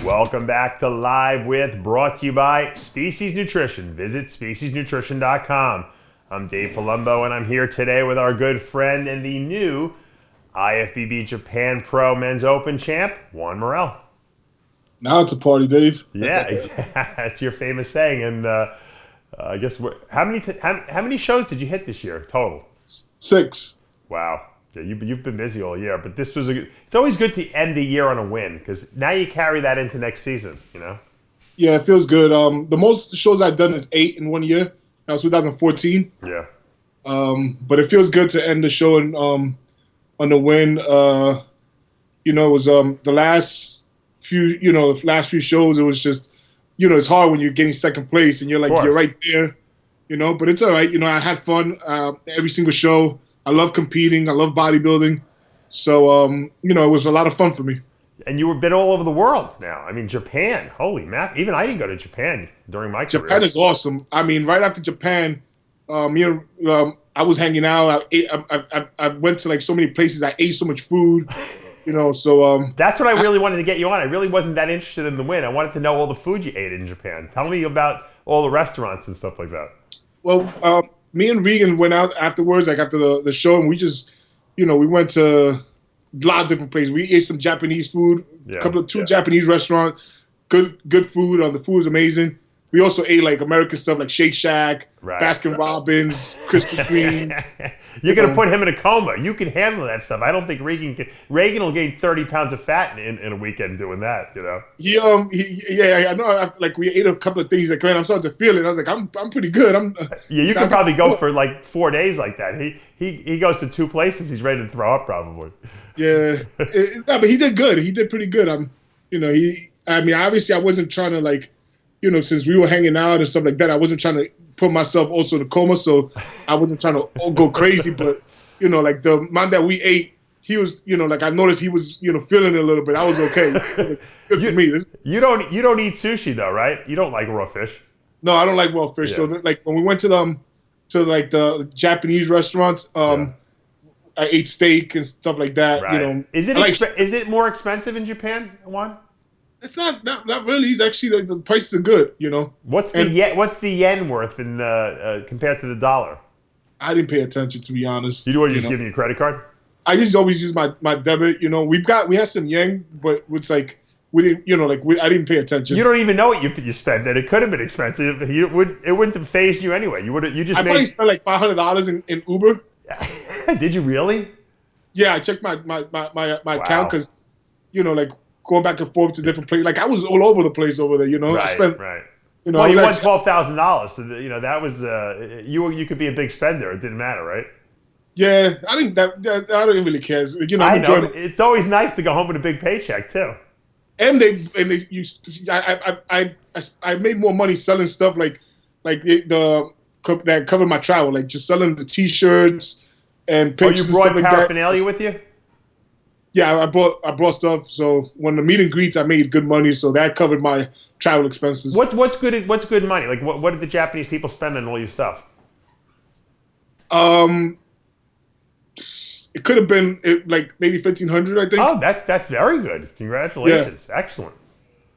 Welcome back to Live With, brought to you by Species Nutrition. Visit speciesnutrition.com. I'm Dave Palumbo, and I'm here today with our good friend and the new IFBB Japan Pro Men's Open champ, Juan Morel. Now it's a party, Dave. Yeah, that's your famous saying. And I guess how many shows did you hit this year total? 6. Wow. Yeah, you've been busy all year, but this was it's always good to end the year on a win, because now you carry that into next season, you know? Yeah, it feels good. The most shows I've done is 8 in 1 year. That was 2014. Yeah. But it feels good to end the show on a win. It was the last few shows. It was just, it's hard when you're getting second place and you're like, you're right there, but it's all right. I had fun every single show. I love competing. I love bodybuilding. So, it was a lot of fun for me. And you've been all over the world now. I mean, Japan, holy map. Even I didn't go to Japan during my career. Japan is awesome. I mean, right after Japan, I was hanging out. I went to like so many places. I ate so much food, so. That's what I really wanted to get you on. I really wasn't that interested in the win. I wanted to know all the food you ate in Japan. Tell me about all the restaurants and stuff like that. Well, me and Regan went out afterwards, like after the show, and we just, we went to a lot of different places. We ate some Japanese food, two Japanese restaurants, good food. The food was amazing. We also ate like American stuff like Shake Shack, Baskin Robbins, Krispy Kreme. You're going to put him in a coma. You can handle that stuff. I don't think Regan can. Regan will gain 30 pounds of fat in a weekend doing that, I know. Like we ate a couple of things. Like, man, I'm starting to feel it. I was like, I'm pretty good. You could probably go for like 4 days like that. He goes to 2 places. He's ready to throw up probably. Yeah, but he did good. He did pretty good. Obviously I wasn't trying to like, since we were hanging out and stuff like that, I wasn't trying to put myself also in a coma, so I wasn't trying to go crazy. But, like the man that we ate, he was, I noticed he was, feeling it a little bit. I was okay. It was like, good for me. You don't eat sushi though, right? You don't like raw fish? No, I don't like raw fish. Yeah. So like when we went to the Japanese restaurants, I ate steak and stuff like that. Right. Is it more expensive in Japan, Juan? It's not really. It's actually the prices are good, What's the yen worth in compared to the dollar? I didn't pay attention, to be honest. You just give me a credit card? I just always use my debit. We had some yen, but it's like we didn't. I didn't pay attention. You don't even know what you spent. That it could have been expensive. It wouldn't have phased you anyway. I probably spent like $500 in Uber. Did you really? Yeah, I checked my account because going back and forth to different places. Like I was all over the place over there, Right, I spent, right. Well, you won $12,000, so that was you could be a big spender. It didn't matter, right? Yeah, I didn't really care. I know. It's always nice to go home with a big paycheck too. And I made more money selling stuff like that covered my travel, like just selling the T-shirts and pictures. You brought and stuff paraphernalia with you? Yeah, I brought stuff. So when the meet and greets, I made good money. So that covered my travel expenses. What's good money? Like what did the Japanese people spend on all your stuff? It could have been like maybe $1,500, I think. Oh, that's very good. Congratulations. Yeah. Excellent.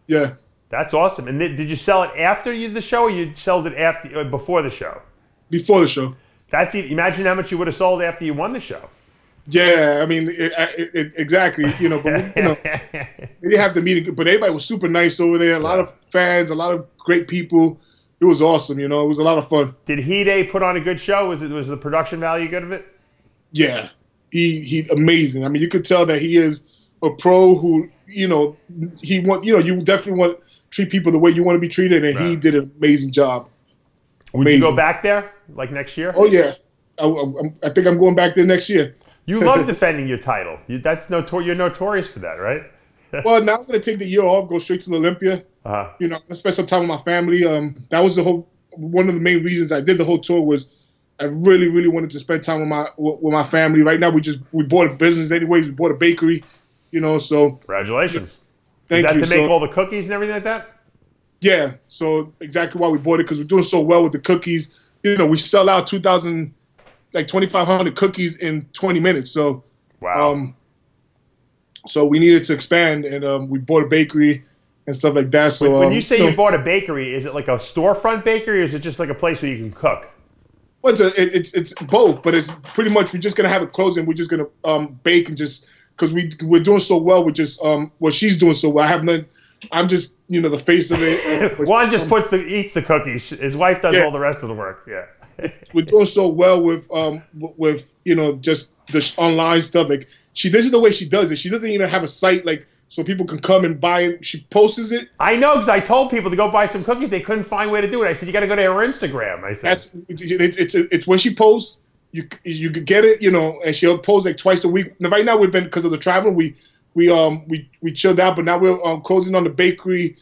Yeah. That's awesome. And did you sell it after the show, or you sold it before the show? Before the show. Imagine how much you would have sold after you won the show. Yeah, I mean, exactly. But we didn't have the meeting, but everybody was super nice over there. A lot of fans, a lot of great people. It was awesome. It was a lot of fun. Did Hide put on a good show? Was the production value good of it? Yeah, he's amazing. I mean, you could tell that he is a pro who, you definitely want treat people the way you want to be treated, and he did an amazing job. Would you go back there like next year? Oh yeah, I think I'm going back there next year. You love defending your title. You're notorious for that, right? Well, now I'm going to take the year off, go straight to the Olympia. You know, spend some time with my family. That was one of the main reasons I did the whole tour was I really, really wanted to spend time with my family. Right now, we bought a business anyways. We bought a bakery, you know. So congratulations. Thank you. Is that to make all the cookies and everything like that? Yeah. So exactly why we bought it, because we're doing so well with the cookies. You know, we sell out 2,500 cookies in 20 minutes. So wow. So we needed to expand, and we bought a bakery and stuff like that. So when you say you bought a bakery, is it like a storefront bakery, or is it just like a place where you can cook? Well, it's both, but it's pretty much we're just gonna have it closed, and we're just gonna bake and just because we're doing so well. We're just she's doing so well. I'm just the face of it. Juan just eats the cookies. His wife does all the rest of the work. Yeah. We're doing so well with just the online stuff. Like this is the way she does it. She doesn't even have a site so people can come and buy it. She posts it. I know, because I told people to go buy some cookies. They couldn't find a way to do it. I said, you got to go to her Instagram. I said, it's when she posts, you could get it, and she'll post like twice a week. Now, right now we've been, because of the traveling, we chilled out, but now we're closing on the bakery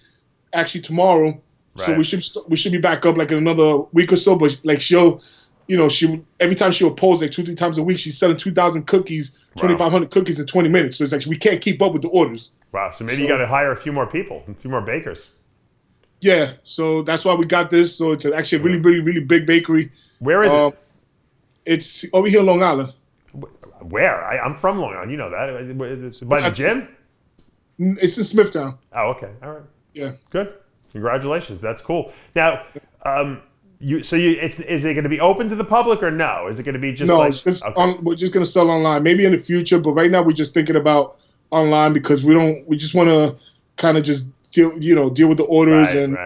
actually tomorrow. Right. So we should be back up like in another week or so. But like she every time she'll post like 2-3 times a week, she's selling 2,000 cookies, 2,500 cookies in 20 minutes. So it's like we can't keep up with the orders. Wow. So maybe you got to hire a few more people, a few more bakers. Yeah. So that's why we got this. So it's actually a really, really, really big bakery. Where is it? It's over here in Long Island. Where? I'm from Long Island. You know that. It's by the gym? It's in Smithtown. Oh, okay. All right. Yeah. Good. Congratulations. That's cool. Now, is it going to be open to the public or no? Is it going to be just we're just going to sell online. Maybe in the future, but right now we're just thinking about online because we just want to kind of just deal with the orders and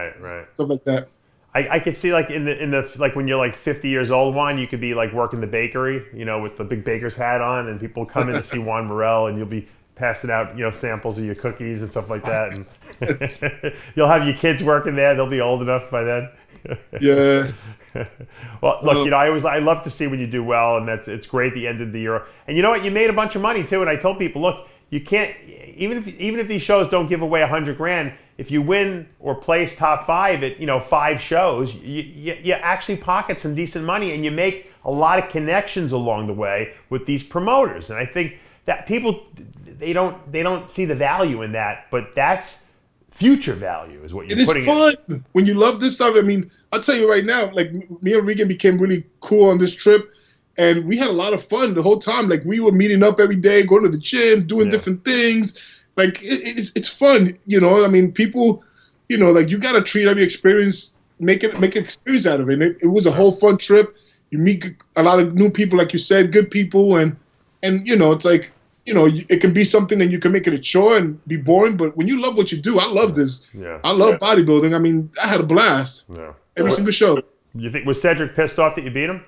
stuff like that. I could see like in the like when you're like 50 years old, Juan, you could be like working the bakery, with the big baker's hat on, and people come in to see Juan Morel, and you'll be passing out, samples of your cookies and stuff like that, and you'll have your kids working there. They'll be old enough by then. Yeah. Well, look, I love to see when you do well, and it's great the end of the year. And you know what? You made a bunch of money too. And I told people, look, you can't even if these shows don't give away $100,000. If you win or place top 5 at 5 shows, you actually pocket some decent money, and you make a lot of connections along the way with these promoters. And I think that people they don't see the value in that, but that's future value is what you're putting in. It is fun when you love this stuff. I mean, I'll tell you right now, like me and Regan became really cool on this trip, and we had a lot of fun the whole time. Like we were meeting up every day, going to the gym, doing different things. Like it's fun, I mean, people, like you got to treat every experience, make an experience out of it. And it was a whole fun trip. You meet a lot of new people, like you said, good people, and it's like. It can be something and you can make it a chore and be boring, but when you love what you do, I love this. Yeah. I love bodybuilding. I mean, I had a blast. Yeah. Every single show. You think was Cedric pissed off that you beat him?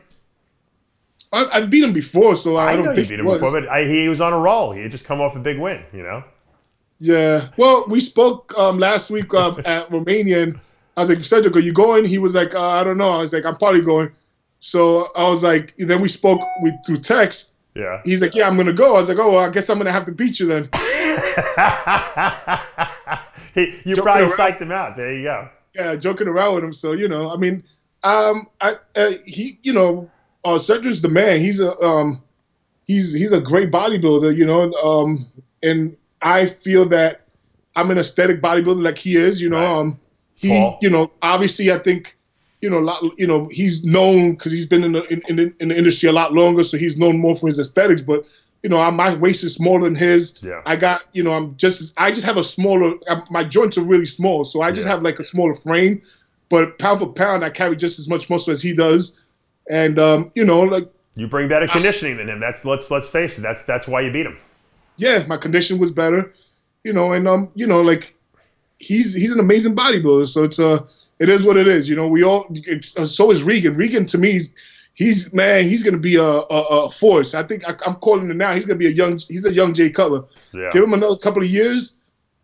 I beat him before, so I don't think you beat him before, but he was on a roll. He had just come off a big win, Yeah. Well, we spoke last week at Romania, and I was like, Cedric, are you going? He was like, I don't know. I was like, I'm probably going. So I was like, then we spoke through text. Yeah. He's like, yeah, I'm going to go. I was like, oh, well, I guess I'm going to have to beat you then. You probably psyched him out. There you go. Yeah, joking around with him. So, I mean, Cedric's the man. He's a great bodybuilder, and I feel that I'm an aesthetic bodybuilder like he is, obviously I think, he's known because he's been in the industry a lot longer, so he's known more for his aesthetics. But my waist is smaller than his. Yeah. I got, I just have a smaller. My joints are really small, so I just have like a smaller frame. But pound for pound, I carry just as much muscle as he does, and like you bring better conditioning than him. Let's face it. That's why you beat him. Yeah, my condition was better, like he's an amazing bodybuilder. So it is what it is. We all. So is Regan. Regan to me, he's going to be a force. I think I'm calling it now. He's going to be he's a young Jay Cutler. Yeah. Give him another couple of years.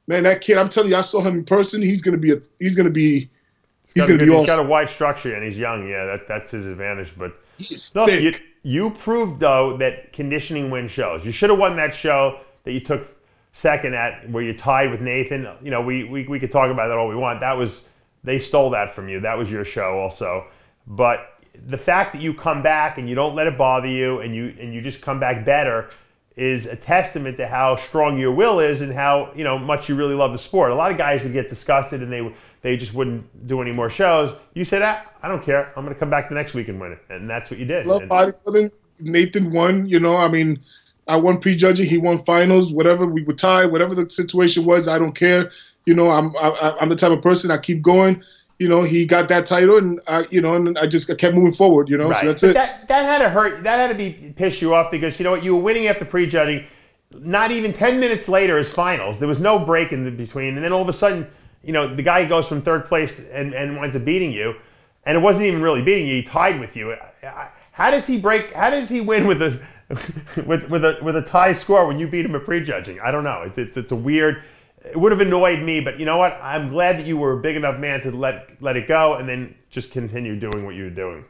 man, that kid, I'm telling you, I saw him in person. He's gonna be awesome. He's got a wide structure and he's young. Yeah, that's his advantage. But look, you proved though that conditioning wins shows. You should have won that show that you took second at, where you tied with Nathan. You know, we could talk about that all we want. They stole that from you. That was your show also. But the fact that you come back and you don't let it bother you, and you just come back better, is a testament to how strong your will is and how much you really love the sport. A lot of guys would get disgusted and they just wouldn't do any more shows. You said, I don't care. I'm going to come back the next week and win it, and that's what you did. Love bodybuilding. Nathan won. I mean, I won prejudging. He won finals. Whatever, we would tie. Whatever the situation was, I don't care. I'm the type of person, I keep going. He got that title, and I kept moving forward. Right. So that's it. That had to hurt. That had to piss you off, because you were winning after prejudging. Not even 10 minutes later is finals. There was no break in between, and then all of a sudden, the guy goes from third place and went to beating you, and it wasn't even really beating you. He tied with you. How does he win with a tie score when you beat him at prejudging? I don't know. It's a weird. It would have annoyed me, but you know what? I'm glad that you were a big enough man to let it go and then just continue doing what you were doing.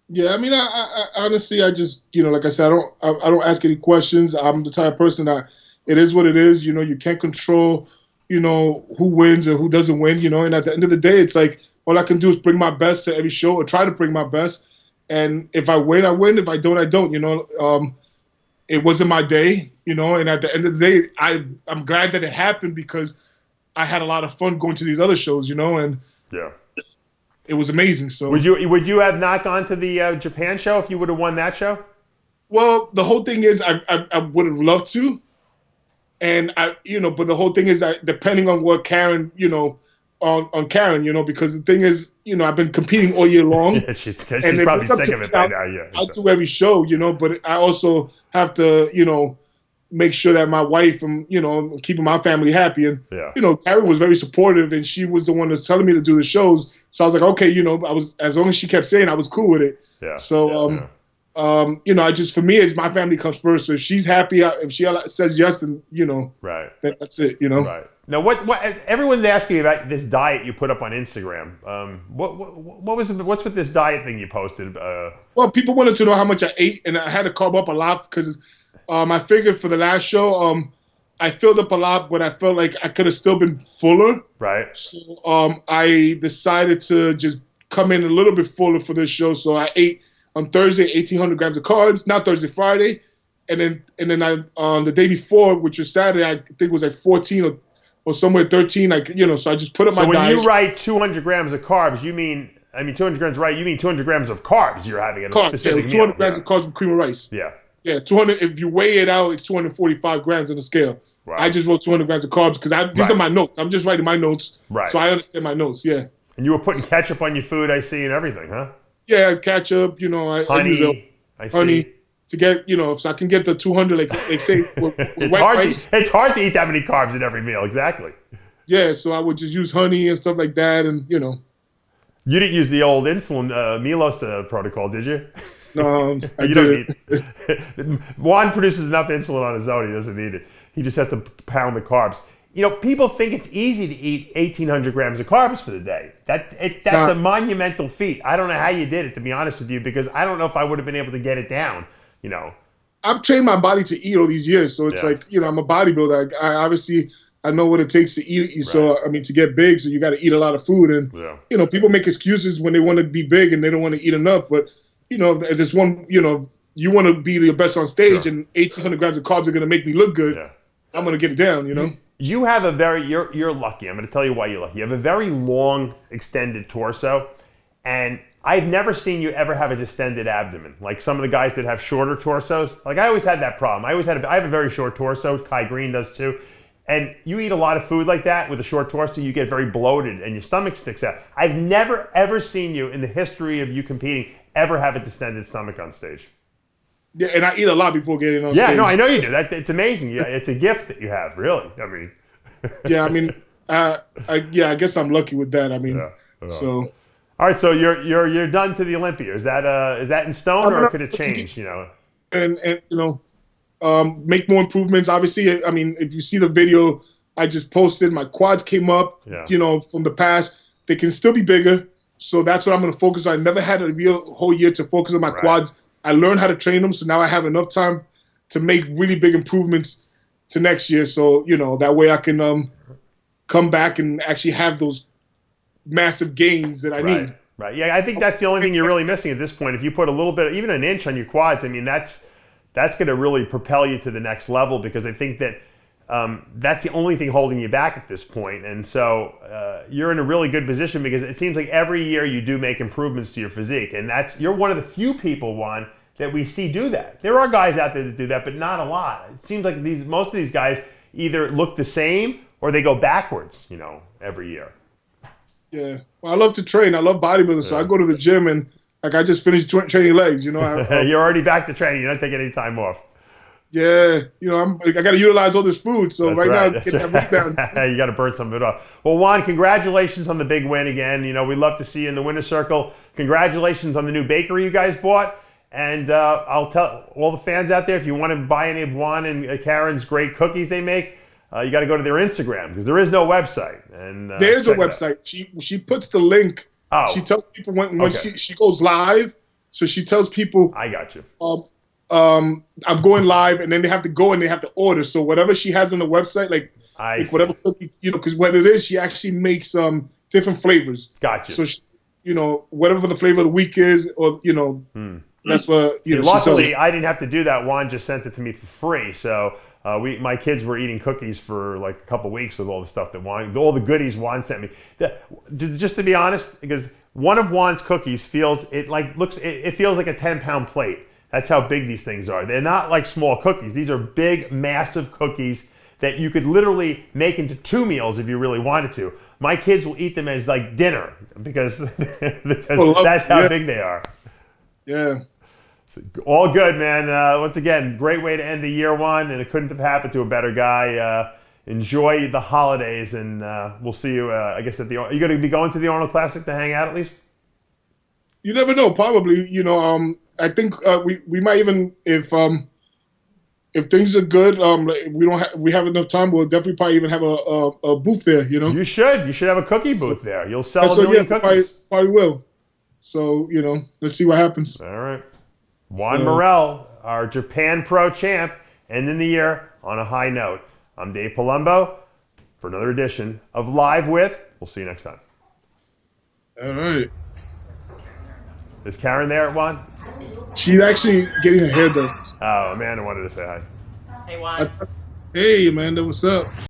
Yeah, I mean, I honestly, I just, like I said, I don't ask any questions. I'm the type of person that it is what it is. You can't control, who wins or who doesn't win. And at the end of the day, it's like all I can do is bring my best to every show, or try to bring my best. And if I win, I win. If I don't, I don't. It wasn't my day, and at the end of the day, I'm glad that it happened, because I had a lot of fun going to these other shows, and yeah, it was amazing. So would you have not gone to the Japan show if you would have won that show? Well, the whole thing is I would have loved to, and but the whole thing is that depending on what Karen, on Karen, because the thing is, I've been competing all year long. Yeah, she's probably sick of it by now. Yeah, I'll do every show, but I also have to, make sure that my wife and, keeping my family happy. And, Karen was very supportive, and she was the one that's telling me to do the shows. So I was like, okay, as long as she kept saying, I was cool with it. Yeah. So, for me, it's my family comes first. So if she's happy, if she says yes, then, right. then that's it, Right. Now, what everyone's asking me about this diet you put up on Instagram. What's with this diet thing you posted? Well, people wanted to know how much I ate, and I had to carb up a lot, because I figured for the last show, I filled up a lot, but I felt like I could have still been fuller. Right. So I decided to just come in a little bit fuller for this show. So I ate on Thursday 1,800 grams of carbs, not Thursday, Friday, and then I on the day before, which was Saturday, I think it was like 14 or somewhere 13. So I just put up my diet. So when you write 200 grams of carbs, you mean 200 grams, right? You mean 200 grams of carbs you're having at a specific meal. 200 grams of carbs with cream of rice. Yeah. Yeah, 200. If you weigh it out, it's 245 grams on the scale. Wow. I just wrote 200 grams of carbs, because these are my notes. I'm just writing my notes, so I understand my notes. Yeah. And you were putting ketchup on your food, I see, and everything, huh? Yeah, ketchup. Honey. I honey to get so I can get the 200. Like say, with it's hard to eat that many carbs in every meal. Exactly. Yeah, so I would just use honey and stuff like that, and You didn't use the old insulin Milos protocol, did you? No, I didn't. Juan produces enough insulin on his own. He doesn't need it. He just has to pound the carbs. People think it's easy to eat 1,800 grams of carbs for the day. That's a monumental feat. I don't know how you did it, to be honest with you, because I don't know if I would have been able to get it down. I've trained my body to eat all these years, so it's like I'm a bodybuilder. I obviously I know what it takes to eat. Right. So to get big, so you got to eat a lot of food, and people make excuses when they want to be big and they don't want to eat enough, but. There's one, you want to be the best on stage, and 1,800 grams of carbs are going to make me look good. Yeah. I'm going to get it down, You have you're lucky. I'm going to tell you why you're lucky. You have a very long, extended torso, and I've never seen you ever have a distended abdomen. Like some of the guys that have shorter torsos. Like I always had that problem. I have a very short torso. Kai Green does too. And you eat a lot of food like that with a short torso, you get very bloated and your stomach sticks out. I've never, ever seen you in the history of you competing ever have a distended stomach on stage. Yeah, and I eat a lot before getting on stage. Yeah, no, I know you do. It's amazing. Yeah, it's a gift that you have, really. I mean. I guess I'm lucky with that. So. All right, so you're done to the Olympia. Is that in stone, or could it change? And make more improvements. Obviously, if you see the video I just posted. My quads came up, you know, from the past. They can still be bigger. So that's what I'm going to focus on. I never had a real whole year to focus on my quads. I learned how to train them. So now I have enough time to make really big improvements to next year. So, you know, that way I can come back and actually have those massive gains that I need. Right. Yeah, I think that's the only thing you're really missing at this point. If you put a little bit, even an inch on your quads, I mean, that's going to really propel you to the next level, because I think that that's the only thing holding you back at this point. And so you're in a really good position, because it seems like every year you do make improvements to your physique. And you're one of the few people, Juan, that we see do that. There are guys out there that do that, but not a lot. It seems like most of these guys either look the same or they go backwards, you know, every year. Yeah. Well, I love to train. I love bodybuilding. So I go to the gym and, like, I just finished training legs, you know. You're already back to training. You're not taking any time off. Yeah. You know, I got to utilize all this food. So That's right now, get that rebound. You got to burn some of it off. Well, Juan, congratulations on the big win again. You know, we'd love to see you in the winner's circle. Congratulations on the new bakery you guys bought. And I'll tell all the fans out there, if you want to buy any of Juan and Karen's great cookies they make, you got to go to their Instagram, because there is no website. And there's a website. She puts the link. Oh. She tells people when she goes live. So she tells people. I got you. I'm going live, and then they have to go and they have to order. So whatever she has on the website, like whatever cookie, you know, because what it is, she actually makes different flavors. Got you. So she, you know, whatever the flavor of the week is, or you know, that's what you know. Luckily, I didn't have to do that. Juan just sent it to me for free. So. My kids were eating cookies for like a couple weeks with all the stuff that all the goodies Juan sent me. Just to be honest, because one of Juan's cookies feels like a 10-pound plate. That's how big these things are. They're not like small cookies. These are big, massive cookies that you could literally make into 2 meals if you really wanted to. My kids will eat them as like dinner because that's how big they are. Yeah. All good, man. Once again, great way to end the year, Juan, and it couldn't have happened to a better guy. Enjoy the holidays, and we'll see you, I guess, at are you going to be going to the Arnold Classic to hang out at least? You never know. Probably. You know, I think we might even, if things are good, we have enough time, we'll definitely probably even have a booth there, you know? You should have a cookie booth there. You'll sell a million cookies. Probably will. So, you know, let's see what happens. All right. Juan Morel, our Japan Pro champ, ending the year on a high note. I'm Dave Palumbo for another edition of Live With. We'll see you next time. All right. Is Karen there, Juan? She's actually getting her hair done. Oh, Amanda wanted to say hi. Hey, Juan. Hey, Amanda, what's up?